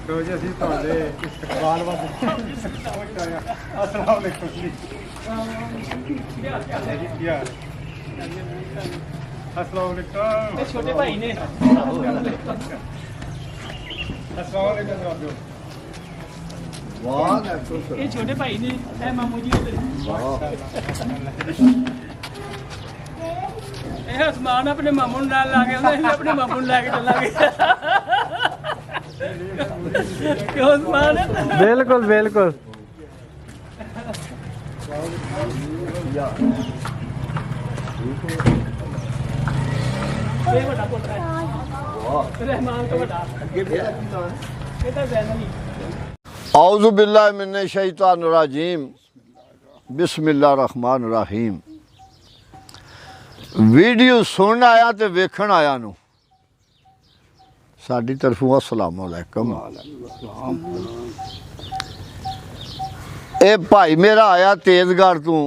तो जी ਅਸੀਂ ਤੁਹਾਡੇ ਇਸਤਕਬਾਲ ਵਾਸਤੇ अस्सलाम वालेकुम जी यार अस्सलाम वालेकुम ਇਹ ਛੋਟੇ ਭਾਈ ਨੇ अस्सलाम वालेकुम जनाब ਵਾਹ ਦੇਖੋ ਇਹ ਛੋਟੇ ਭਾਈ ਨੇ ਇਹ ਮਾਮੂ ਜੀ ਇਹ ਉਸਮਾਨ ਆਪਣੇ ਮਾਮੂ ਨੂੰ ਨਾਲ ਲਾ ਕੇ ਆਉਂਦਾ ਅਸੀਂ ਆਪਣੇ ਮਾਮੂ ਨੂੰ ਲੈ ਕੇ ਚੱਲਾਂਗੇ ਕਿਉਂ ਉਸਮਾਨ बिल्कुल बिल्कुल ਇਹ ਵੱਡਾ ਪੁੱਤਰ ਹੈ ਰਹਿਮਾਨ ਤੋਂ ਵੱਡਾ ਅੱਗੇ ਮੇਰਾ ਕੀ ਨਾਮ ਹੈ ਇਹ ਤਾਂ ਜ਼ੈਨਲੀ औज़ु बिल्लाहि मिने शैतानिर रजीम बिस्मिल्लाहिर रहमानिर रहीम वीडियो सुन आया ते वेखण आया नु साडी तरफों अस्सलाम वालेकुम ए भाई मेरा आया तेजगढ़ तों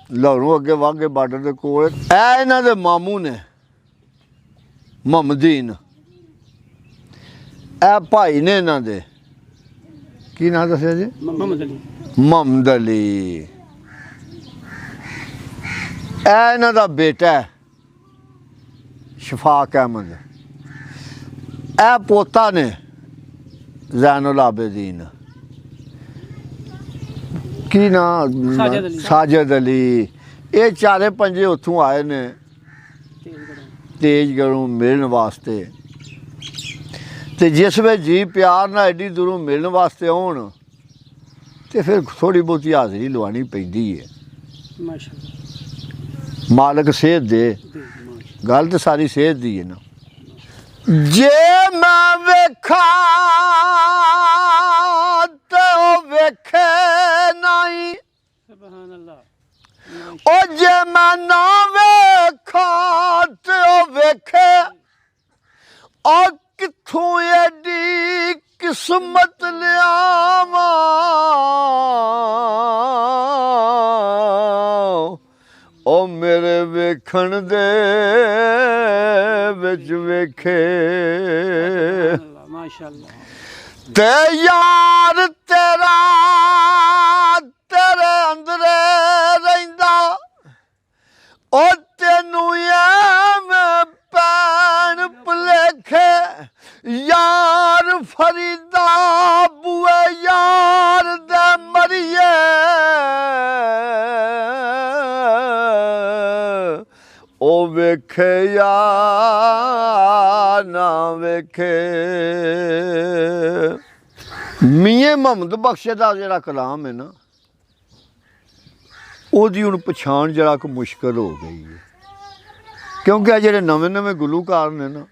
लाहौरों अगे वाघे बार्डर दे कोल ए इन्हां दे मामू ने मोहम्मदीन ए भाई ने इन्हां दे की नाम दसिया जी ਮੁਹੰਮਦ ਅਲੀ मोहम्मद अली ए इन्हां दा बेटा है शफाक अहमद ए पोता ने ज़ैनुल आबिदीन की नाम साजिद अली। साजिद अली ये चारे पंजे उत्थों आए ने तेजगढ़ों मिलने वास्ते ते जिस वे जी प्यार ना एडी दूरों मिलने वास्ते आउण ते फिर थोड़ी बहुती हाज़री लवानी पैंदी है ਮਾਸ਼ਾਅੱਲਾ मालक सेहत दे गल तो सारी सेहत दी है ना जे मैं वेखा ते ओ वेखे नहीं ਸੁਭਾਨ ਅੱਲਾਹ ओ जे मैं ना वेखा ते ओ वेखे ओ किथों एडी किस्मत लियावा ओ मेरे वेखण दे विच वेखे ਮਾਸ਼ਾਅੱਲਾ ते यार तेरा तेरे अंदरे रहिंदा ओ तेनू एवें पैन भुलेखे यार फरीदा बुए यार दे मरिए ओ वेखे या ना वेखे मियां मुहम्मद बख्श दा जेड़ा कलाम है ना ओदी हुण पछाण जरा को मुश्किल हो गई है क्योंकि आ जेह्ड़े नवें नवें गुलूकार ने ना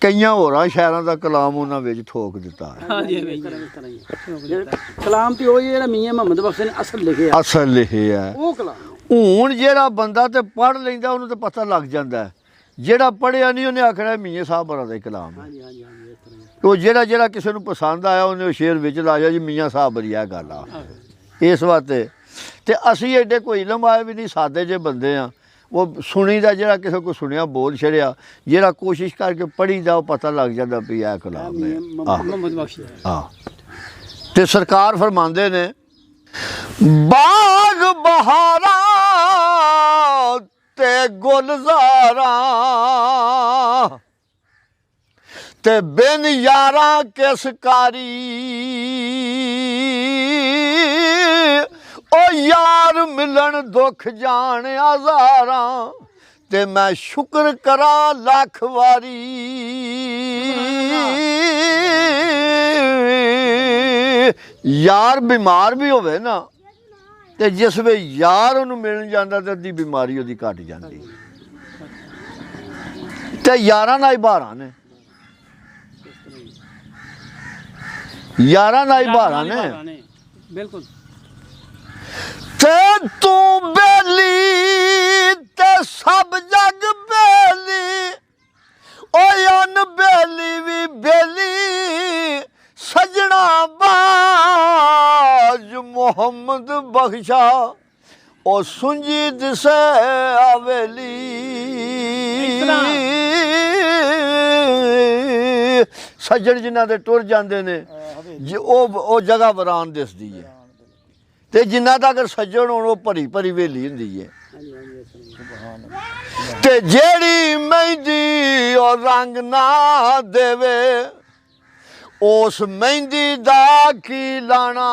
कईयां होरां शहरां दा कलाम उन्हां विच ठोक दित्ता है ਹਾਂਜੀ ਕਲਾਮ ਤੇ ਉਹ ਜਿਹੜਾ ਮੀਆਂ ਮੁਹੰਮਦ ਬਖਸ਼ ਨੇ ਅਸਲ ਲਿਖਿਆ असल लिखिया है ਉਹ ਕਲਾਮ ਹੁਣ ਜਿਹੜਾ ਬੰਦਾ ਤੇ ਪੜ੍ਹ ਲੈਂਦਾ ਉਹਨੂੰ ਤਾਂ ਪਤਾ ਲੱਗ ਜਾਂਦਾ ਹੈ ਜਿਹੜਾ ਪੜ੍ਹਿਆ ਨਹੀਂ ਉਹਨੇ ਆਖਣਾ ਮੀਆਂ ਸਾਹਿਬ ਬਰਾ ਦਾ ਕਲਾਮ ਹੈ ਹਾਂਜੀ ਹਾਂਜੀ ਹਾਂਜੀ ਇਸ ਤਰ੍ਹਾਂ ਉਹ ਜਿਹੜਾ ਕਿਸੇ ਨੂੰ ਪਸੰਦ ਆਇਆ ਉਹਨੇ ਉਹ ਸ਼ੇਰ ਵਿੱਚ ਲਾਇਆ ਜੀ ਮੀਆਂ ਸਾਹਿਬ ਬਰੀ ਆ ਗੱਲ ਆ ਇਸ ਵਾਸਤੇ ਤੇ ਅਸੀਂ ਐਡੇ ਕੋਈ ਇਲਮ ਆਏ ਵੀ ਨਹੀਂ ਸਾਦੇ ਜੇ ਬੰਦੇ ਆ ਉਹ ਸੁਣੀਦਾ ਜਿਹੜਾ ਕਿਸੇ ਕੋ ਸੁਣਿਆ ਬੋਲ ਛੜਿਆ ਜਿਹੜਾ ਕੋਸ਼ਿਸ਼ ਕਰਕੇ ਪੜ੍ਹੀਦਾ ਉਹ ਪਤਾ ਲੱਗ ਜਾਂਦਾ ਵੀ ਇਹ ਕਲਾਮ ਹੈ ਮੁਹੰਮਦ ਬਖਸ਼ ਹਾਂ ਤੇ ਸਰਕਾਰ ਫਰਮਾਉਂਦੇ ਨੇ ਬਾਗ ਬਹਾਰਾਂ ਤੇ ਗੁਲਜ਼ਾਰਾਂ ਤੇ ਬਿਨ ਯਾਰਾਂ ਕਿਸ ਕਾਰੀ ओ यार मिलन दुख जान हज़ारां ते मैं शुक्र करा लख वारी यार बीमार भी होवे ना ते जिस वे यार उन्हें मिल जाता तो अद्धी बीमारी उहदी घट जाती ते यारां नाल ही बहारां ने यारां नाल ही बहारां ने बिल्कुल ते तू बेली ते सब जग बेली ओ अन बेली भी बेली सजना बाज मोहम्मद बख्शा ओ सुंजी दिसे हवेली ਸੱਜਣ ਜਿਨ੍ਹਾਂ ਦੇ ਟੁਰ ਜਾਂਦੇ ਨੇ ਉਹ ਜਗ੍ਹਾ ਵਰਾਨ ਦਿਸਦੀ ਹੈ ਤੇ ਜਿੰਨਾ ਤੱਕ ਸੱਜਣ ਹੋਣ ਉਹ ਭਰੀ ਭਰੀ ਵੇਲੀ ਹੁੰਦੀ ਹੈ ਤੇ ਜਿਹੜੀ ਮਹਿੰਦੀ ਉਹ ਰੰਗ ਨਾ ਦੇਵੇ ਉਸ ਮਹਿੰਦੀ ਦਾ ਕੀ ਲਾਣਾ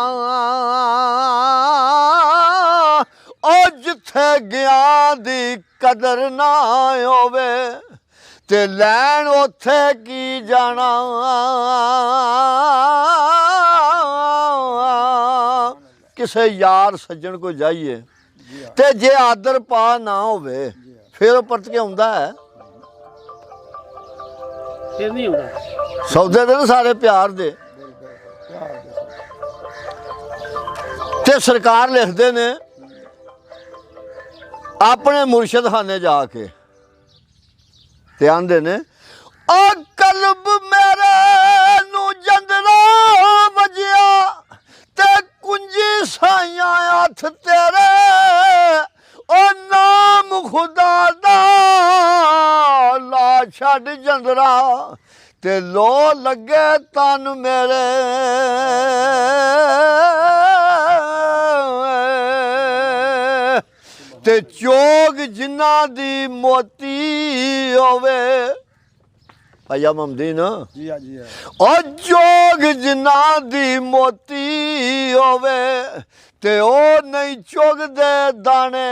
ਉਹ ਜਿੱਥੇ ਗਿਆਨ ਦੀ ਕਦਰ ਨਾ ਹੋਵੇ ਤੇ ਲੈਣ ਉੱਥੇ ਕੀ ਜਾਣਾ ਕਿਸੇ ਯਾਰ ਸੱਜਣ ਕੋ ਜਾਈਏ ਤੇ ਜੇ ਆਦਰ ਪਾ ਨਾ ਹੋਵੇ ਫਿਰ ਉਹ ਪਰਤ ਕੇ ਆਉਂਦਾ ਹੈ ਫਿਰ ਨਹੀਂ ਹੁੰਦਾ ਸੌਦੇ ਦੇ ਨਾ ਸਾਰੇ ਪਿਆਰ ਦੇ ਤੇ ਸਰਕਾਰ ਲਿਖਦੇ ਨੇ ਆਪਣੇ ਮੁਰਸ਼ਿਦ ਖਾਨੇ ਜਾ ਕੇ ਤੇ ਆਂਦੇ ਨੇ ਆ ਕਲਬ ਮੇਰੇ ਨੂੰ ਜੰਦਰਾ ਵਜਿਆ ਤੇ ਕੁੰਜੀ ਸਾਈਆਂ ਹੱਥ ਤੇਰੇ ਉਹ ਨਾਮ ਖੁਦਾ ਦਾ ਲਾ ਛੱਡ ਜੰਦਰਾ ਤੇ ਲੋ ਲੱਗੇ ਤਨ ਮੇਰੇ ਤੇ ਚੋਗ ਜਿਨ੍ਹਾਂ ਦੀ ਮੋਤੀ ਹੋਵੇ ਭਾਇਆ ਮਮਦੀਨ ਜੀ ਆ ਜੀ ਉਹ ਚੋਗ ਜਿਨ੍ਹਾਂ ਦੀ ਮੋਤੀ ਹੋਵੇ ਤੇ ਉਹ ਨਹੀਂ ਚੁਗਦੇ ਦਾਣੇ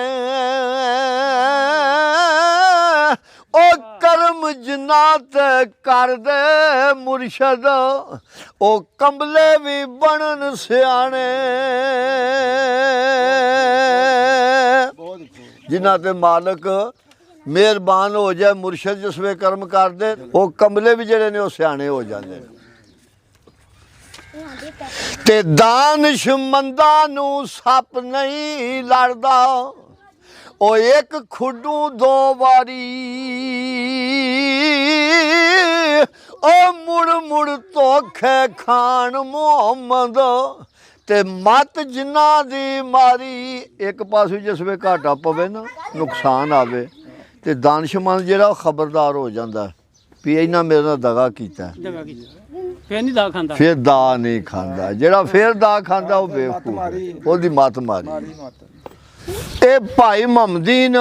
ਉਹ ਕਰਮ ਜਿਨ੍ਹਾਂ ਤੇ ਕਰਦੇ ਮੁਰਸ਼ਦ ਉਹ ਕੰਬਲੇ ਵੀ ਬਣਨ ਸਿਆਣੇ ਜਿਨ੍ਹਾਂ ਤੇ ਮਾਲਕ ਮਿਹਰਬਾਨ ਹੋ ਜਾਏ ਮੁਰਸ਼ਦ ਜਿਸ ਵੇ ਕਰਮ ਕਰਦੇ ਉਹ ਕੰਬਲੇ ਵੀ ਜਿਹੜੇ ਨੇ ਉਹ ਸਿਆਣੇ ਹੋ ਜਾਂਦੇ ਨੇ ਤੇ ਦਾਨਿਸ਼ਮੰਦਾਂ ਨੂੰ ਸੱਪ ਨਹੀਂ ਲੜਦਾ ਉਹ ਇੱਕ ਖੁੱਡੂ ਦੋ ਵਾਰੀ ਉਹ ਮੁੜ ਮੁੜ ਧੋਖੇ ਖਾਨ ਮੁਹੰਮਦ ਤੇ ਮਤ ਜਿਨ੍ਹਾਂ ਦੀ ਮਾਰੀ ਇੱਕ ਪਾਸੇ ਜਿਸ ਵੇ ਘਾਟਾ ਪਵੇ ਨਾ ਨੁਕਸਾਨ ਆਵੇ ਤੇ ਦਾਨਿਸ਼ਮੰਦ ਜਿਹੜਾ ਉਹ ਖਬਰਦਾਰ ਹੋ ਜਾਂਦਾ ਵੀ ਇਹਨਾਂ ਮੇਰੇ ਨਾਲ ਦਗਾ ਕੀਤਾ ਫਿਰ ਨਹੀਂ ਦਾ ਖਾਂਦਾ ਫਿਰ ਦਾ ਨਹੀਂ ਖਾਂਦਾ ਜਿਹੜਾ ਫਿਰ ਦਾ ਖਾਂਦਾ ਉਹ ਬੇਵਕੂਫ ਉਹਦੀ ਮੱਤ ਮਾਰੀ ਇਹ ਭਾਈ ਮਮਦੀਨ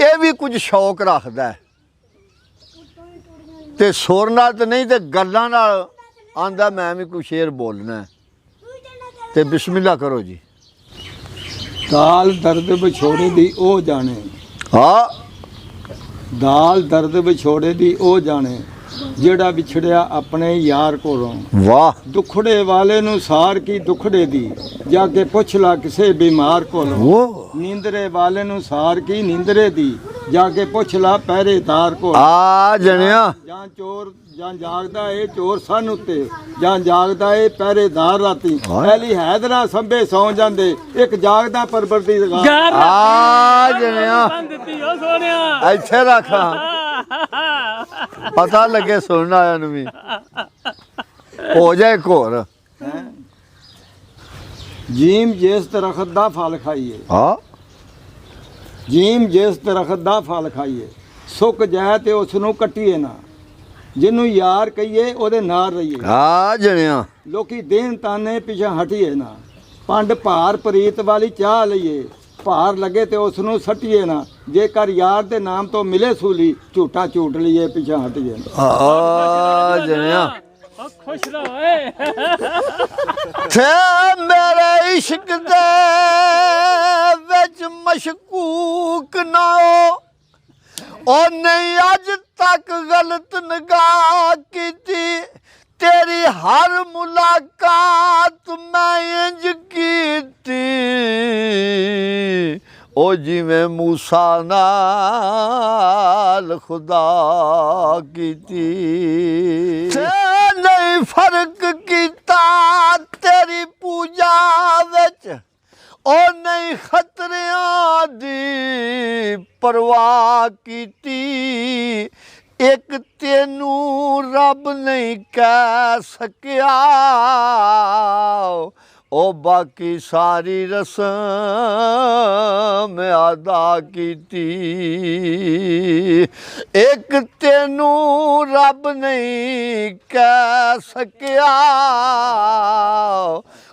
ਇਹ ਵੀ ਕੁਝ ਸ਼ੌਕ ਰੱਖਦਾ ਤੇ ਸੁਰ ਨਾਲ ਤੇ ਨਹੀਂ ਤੇ ਗੱਲਾਂ ਨਾਲ ਆਂਦਾ ਮੈਂ ਵੀ ਕੋਈ ਸ਼ੇਰ ਬੋਲਣਾ ਤੇ ਬਿਸਮਿਲ੍ਲਾ ਕਰੋ ਜੀ ਦਾਲ ਦਰਦ ਵਿਛੋੜੇ ਦੀ ਉਹ ਜਾਣੇ ਹਾਂ ਦਾਲ ਦਰਦ ਵਿਛੋੜੇ ਦੀ ਉਹ ਜਾਣੇ ਜਿਹੜਾ ਵਿਛੜਿਆ ਆਪਣੇ ਯਾਰ ਕੋਲੋਂ ਵਾਹ ਦੁਖੜੇ ਵਾਲੇ ਨੂੰ ਸਾਰ ਕੀ ਦੁਖੜੇ ਦੀ ਜਾ ਕੇ ਪੁੱਛ ਲਾ ਕਿਸੇ ਬਿਮਾਰ ਕੋਲੋਂ ਉਹ ਨੀਂਦਰੇ ਵਾਲੇ ਨੂੰ ਸਾਰ ਕੀ ਨੀਂਦਰੇ ਦੀ ਜਾ ਕੇ ਪੁੱਛ ਲਾ ਪਹਿਰੇਦਾਰ ਕੋਲ ਆ ਜਣਿਆ ਜਾਂ ਚੋਰ ਜਾਂ ਜਾਗਦਾ ਏ ਚੋਰ ਸਨ ਉੱਤੇ ਜਾਂ ਜਾਗਦਾ ਏ ਪਹਿਰੇਦਾਰ ਰਾਤੀ ਪਹਿਲੀ ਹੈਦਰਾ ਸੰਭੇ ਸੌ ਜਾਂਦੇ ਇੱਕ ਜਾਗਦਾ ਪਰਵਰਦੀਗਾਰ ਆ ਜਣਿਆ ਦਿੱਤੀ ਉਹ ਸੋਹਣਿਆ ਇੱਥੇ ਰੱਖਾ ਪਤਾ ਲੱਗੇ ਸੁਣਨ ਆਇਆ ਨੂੰ ਵੀ ਹੋ ਜਾਏ ਘੋਰ ਜੀਮ ਜਿਸ ਦਰਖਤ ਦਾ ਫਲ ਖਾਈਏ ਹਾਂ ਜੀਮ ਜਿਸ ਦਰਖਤ ਦਾ ਫਲ ਖਾਈਏ ਸੁੱਕ ਜਾਏ ਤੇ ਉਸ ਨੂੰ ਕੱਟੀਏ ਨਾ ਜਿਹਨੂੰ ਯਾਰ ਕਹੀਏ ਉਹਦੇ ਨਾਲ ਰਹੀਏ ਆ ਜਣਿਆ ਲੋਕੀ ਦੇਨ ਤਾਨੇ ਪਿਛਾ ਹਟੀਏ ਨਾ ਪੰਡ ਭਾਰ ਪ੍ਰੀਤ ਵਾਲੀ ਚਾਹ ਲਈਏ ਭਾਰ ਲੱਗੇ ਤੇ ਉਸ ਨੂੰ ਸੱਟੀਏ ਨਾ ਜੇਕਰ ਯਾਰ ਦੇ ਨਾਮ ਤੋਂ ਮਿਲੇ ਸੂਲੀ ਝੂਠਾ ਝੂਟ ਲਈਏ ਪਿਛਾ ਹਟੀਏ ਨਾ ਆ ਜਣਿਆ ਖੁਸ਼ ਰਹੋ ਏ ਤੇ ਮੇਰੇ ਇਸ਼ਕ ਦੇ ਵਿੱਚ ਮਸ਼ਕੂਕ ਨਾ ਹੋ ਉਹ ਨਹੀਂ ਅੱਜ ਤੱਕ ਗਲਤ ਨਿਗਾਹ ਕੀਤੀ ਤੇਰੀ ਹਰ ਮੁਲਾਕਾਤ ਮੈਂ ਇੰਜ ਕੀਤੀ ਉਹ ਜਿਵੇਂ ਮੂਸਾ ਨਾਲ ਖੁਦਾ ਕੀਤੀ ਤੇ ਨਹੀਂ ਫਰਕ ਕੀਤਾ ਤੇਰੀ ਪੂਜਾ ਵਿੱਚ ਉਹ ਨਹੀਂ ਖਤਰਿਆਂ ਦੀ ਪਰਵਾਹ ਕੀਤੀ ਇੱਕ ਤੈਨੂੰ ਰੱਬ ਨਹੀਂ ਕਹਿ ਸਕਿਆ ਉਹ ਬਾਕੀ ਸਾਰੀ ਰਸਮ ਅਦਾ ਕੀਤੀ। ਇੱਕ ਤੈਨੂੰ ਰੱਬ ਨਹੀਂ ਕਹਿ ਸਕਿਆ,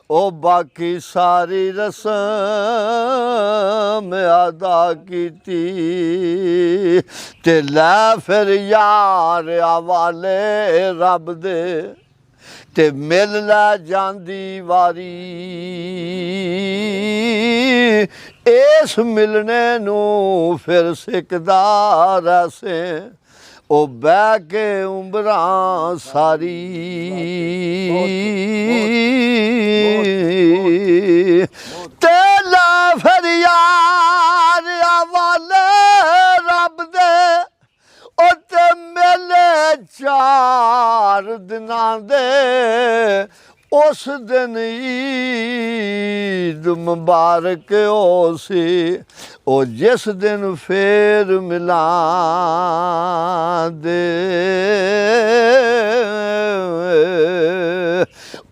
ਉਹ ਬਾਕੀ ਸਾਰੀ ਰਸਮ ਅਦਾ ਕੀਤੀ। ਤੇ ਲੈ ਫਿਰ ਯਾਰ ਹਵਾਲੇ ਰੱਬ ਦੇ, ਤੇ ਮਿਲ ਲੈ ਜਾਂਦੀ ਵਾਰੀ। ਇਸ ਮਿਲਣੇ ਨੂੰ ਫਿਰ ਸਿੱਖਦਾ ਰਹਿਸੇ, ਉਹ ਬਹਿ ਕੇ ਉਮਰਾਂ ਸਾਰੀ। ਤੇ ਲੈ ਫਿਰ ਯਾਰ ਹਵਾਲੇ ਰੱਬ ਦੇ, ਉਹ ਤੇ ਮੇਲੇ 4 ਦਿਨਾਂ ਦੇ। ਉਸ ਦਿਨ ਈਦ ਮੁਬਾਰਕ ਹੋ ਸੀ, ਉਹ ਜਿਸ ਦਿਨ ਫੇਰ ਮਿਲਾਂਦੇ।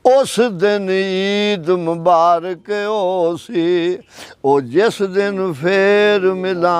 ਉਸ ਦਿਨ ਈਦ ਮੁਬਾਰਕ ਹੋ ਸੀ, ਉਹ ਜਿਸ ਦਿਨ ਫੇਰ ਮਿਲਾਂਦੇ।